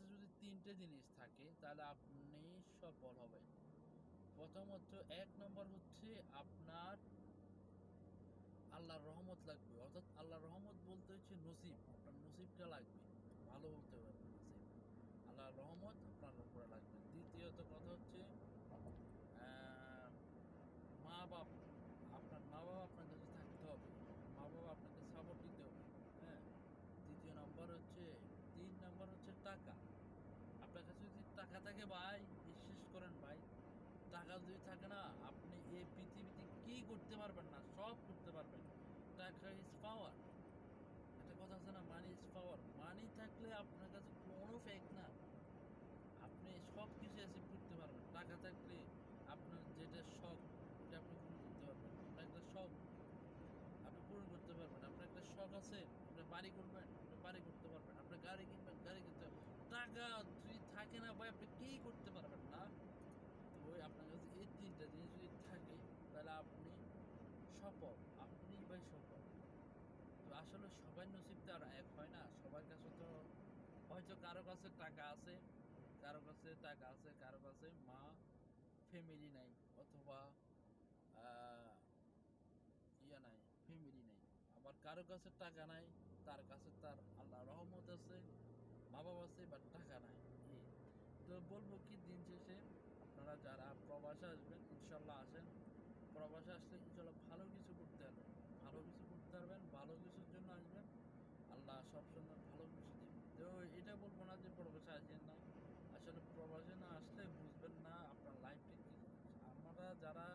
কাছে যদি ৩টে জিনিস থাকে তাহলে আপনি সফল হবেন। প্রথমত ১ নম্বর হচ্ছে আপনার আল্লাহর রহমত লাগবে। অর্থাৎ আল্লাহর রহমত বলতে হচ্ছে নসিব। আপনার নসিবটা লাগবে। ভালো হতে হবে আপনার নসিব। আল্লাহর রহমত আপনার উপরে লাগবে। দ্বিতীয়ত কথা হচ্ছে আ মা-বাপ, আপনার মা-বাবা আপনার কাছে থাকতে হবে। মা-বাবা আপনাকে সাপোর্ট দিতে হবে। হ্যাঁ? ২য় নম্বর হচ্ছে ৩ নম্বর হচ্ছে টাকা। আপনার কাছে যদি টাকা থাকে ভাই, বিশ্বাস করেন ভাই, টাকা যদি থাকে না, আপনি এই পৃথিবীতে কি করতে পারবেন না, সব করতে পারবেন। টাকা ইজ পাওয়ার। একটা কথা আছে না, মানি ইজ পাওয়ার। মানি থাকলে আপনার কাছে কোনো ফেক না। আপনি সব কিছু অ্যাচিভ করতে পারবেন। টাকা থাকলে আপনার যেটা শখ, ওটা আপনি পূরণ করতে পারবেন। আপনার একটা শখ আপনি পূরণ করতে পারবেন। আপনার একটা শখ আছে, আপনি বাড়ি করবেন, আপনি বাড়ি করতে পারবেন। আপনি গাড়ি কিনবেন, গাড়ি কিনতে পারবেন। টাকা যদি থাকে না ভাই, আপনি কি করতে পারবেন না। তো ওই আপনার কাছে এই ৩টা জিনিস যদি থাকে, তাহলে আপনি সফল। আপনিই ভাই সফল। তো আসলে সবার নসিব তো আর এক হয় না। সবার কাছে তো হয়তো কারো কাছে টাকা আছে, কারো কাছে টাকা আছে, কারো কাছে ফ্যামিলি নাই, অথবা আ নাই, ফ্যামিলি নাই। আবার কারো কাছে টাকা নাই, তার কাছে তার আল্লাহর রহমত আছে, মা-বাবা আছে, বাট টাকা নাই। এই। তো বলবো কি, দিন শেষে আপনারা যারা প্রবাসে আসবেন, ইনশাআল্লাহ আসেন। প্রবাসে আসলে ইনশাআল্লাহ ভালো কিছু করতে পারবেন। ভালো কিছু করতে পারবেন, ভালো কিছুর জন্য আসবেন। আল্লাহ সবসময় ভালো কিছু দিবে। তো এটা বলব না যে প্রবাসে আসেন না। আসলে প্রবাসে না আসলে বুঝবেন না আপনার লাইফটা কি জিনিস। আমরা যারা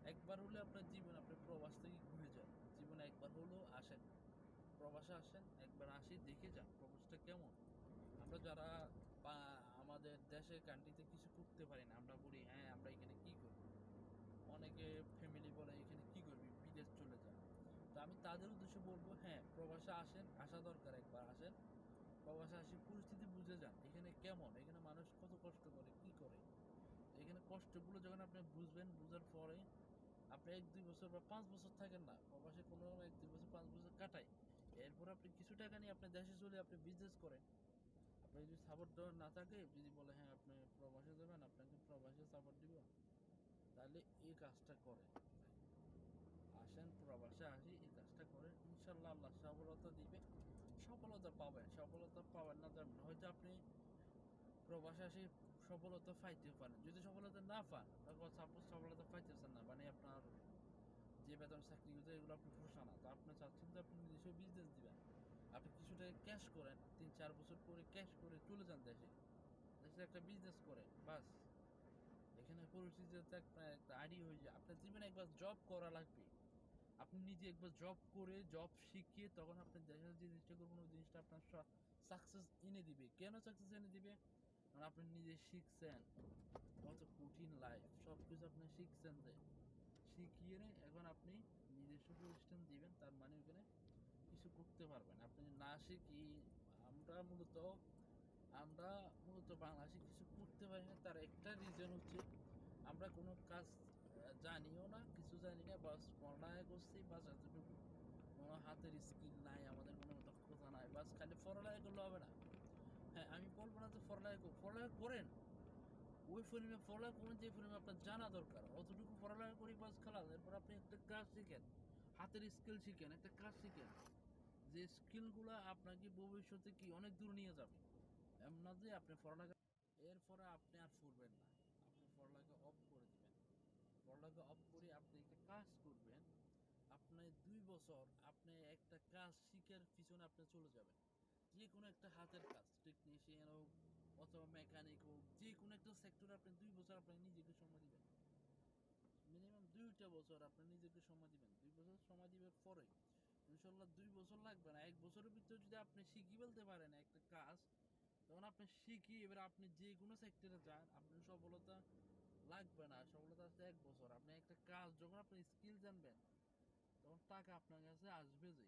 একবার হলে আপনার জীবন, আপনি প্রবাস থেকে ঘুরে যান। জীবনে একবার হলেও আসেন। প্রবাসে আসেন, একবার আসি দেখে যান প্রবাসটা কেমন। আমরা যারা বা আমাদের দেশের কান্ট্রিতে কিছু করতে পারি না, আমরা বলি হ্যাঁ আমরা এখানে কি করব? অনেকে ফ্যামিলি বলে এখানে কি করবি? বিদেশ চলে যা। তো আমি তাদের উদ্দেশ্যে বলব, হ্যাঁ প্রবাসে আসেন, আসা দরকার, একবার আসেন। প্রবাসে আসি পরিস্থিতি বুঝে যান। এখানে কেমন? এখানে মানুষ কত কষ্ট করে, কি করে? এখানে কষ্টগুলো যখন আপনি বুঝবেন, বুঝার পরে আপনি ১-২ বছর বা ৫ বছর থাকেন না। প্রবাসে কোনো ১-২ বছর ৫ বছর কাটায়। এরপর আপনি কিছু টাকা নিয়ে আপনি দেশে চলে আপনি বিজনেস করেন। আপনার যদি সাপোর্ট দেওয়ার না থাকে, যদি বলে হ্যাঁ আপনি প্রবাসে যাবেন, আপনাকে প্রবাসে সাপোর্ট দিব, তাহলে এই কাজটা করেন ভাই। আসেন প্রবাসে আসি, এই কাজটা করেন। ইনশাআল্লাহ আল্লাহ সফলতা দিবে। সফলতা পাবেন। সফলতা পাবেন না তেমন না। হয়তো আপনি প্রবাসে আসি সফলতা পাইতেও পারেন। যদি সফলতা না পান, তারপর সাপোজ সফলতা পাইতেছেন না, মানে আপনার যে বেতন চাকরি করতে এগুলো আপনি পোষা না। তো আপনি চাচ্ছেন যে আপনি নিজস্ব বিজনেস দিবেন। আপনি কিছু টাকা ক্যাশ করেন। ৩-৪ বছর পরে ক্যাশ করে চলে যান দেশে। দেশে একটা বিজনেস করেন। বাস। এখানে পরিস্থিতিতে আপনার একটা আইডিয়া হয়ে যায়। আপনার জীবনে একবার জব করা লাগবে। আপনি নিজে একবার জব করে, জব শিখিয়ে তখন আপনি দেশের যে জিনিসটা করবেন, ওই জিনিসটা আপনার সাকসেস এনে দিবে। কেন সাকসেস এনে দিবে? কারণ আপনি নিজে শিখছেন। কত কঠিন লাইফ। সবকিছু আপনি শিখছেন যে। শিখিয়ে এখন আপনি নিজস্ব প্রতিষ্ঠান দিবেন। তার মানে ওখানে কিছু করতে পারবেন। আপনি যদি না শিখি, আমরা মূলত আমরা মূলত বাংলাদেশে কিছু করতে পারি না। তার একটা রিজন হচ্ছে আমরা কোনো কাজ জানিও না, কিছু জানি না। বাস পড়ালেখা করছি, বাস এতটুকু। কোনো হাতের স্কিল নাই, আমাদের কোনো দক্ষতা নাই। বাস খালি পড়ালেখা করলে হবে না। হ্যাঁ, আমি বলব না যে পড়ালেখা করেন। ওই পরিমাণে পড়ালেখা করেন যে পরিমাণে আপনার জানা দরকার। অতটুকু পড়ালেখা করি বাস খালাস। এরপর আপনি একটা কাজ শিখেন। হাতের স্কিল শিখেন, একটা কাজ শিখেন। যে স্কিলগুলা আপনাকে ভবিষ্যতে কি অনেক দূর নিয়ে যাবে। এমন না যে আপনি পড়ালেখা এরপরে আপনি আর পড়বেন না। আপনি পড়ালেখা অফ করে দিবেন। পড়ালেখা অফ করে আপনি একটা কাজ করবেন। আপনি ২ বছর আপনি একটা কাজ শিখার পিছনে আপনি চলে যাবেন। যেকোনো একটা হাতের কাজ, টেকনিশিয়ান হোক অথবা মেকানিক হোক, যেকোনো একটা সেক্টরে আপনি ২ বছর আপনি নিজেকে সময় দিবেন। মিনিমাম ২ টা বছর আপনি নিজেকে সময় দিবেন। ২ বছর সময় দিবার পরে ইনশাআল্লাহ ২ বছর লাগবে না। ১ বছরের ভিতরে যদি আপনি শিখে ফেলতে পারেন একটা কাজ, তখন আপনি শিখি এবার আপনি যেকোনো সেক্টরে যান, আপনার সফলতা লাগবে না। সফলতা আসতে ১ বছর। আপনি একটা কাজ যখন আপনি স্কিল জানবেন, তখন টাকা আপনার কাছে আসবে যে।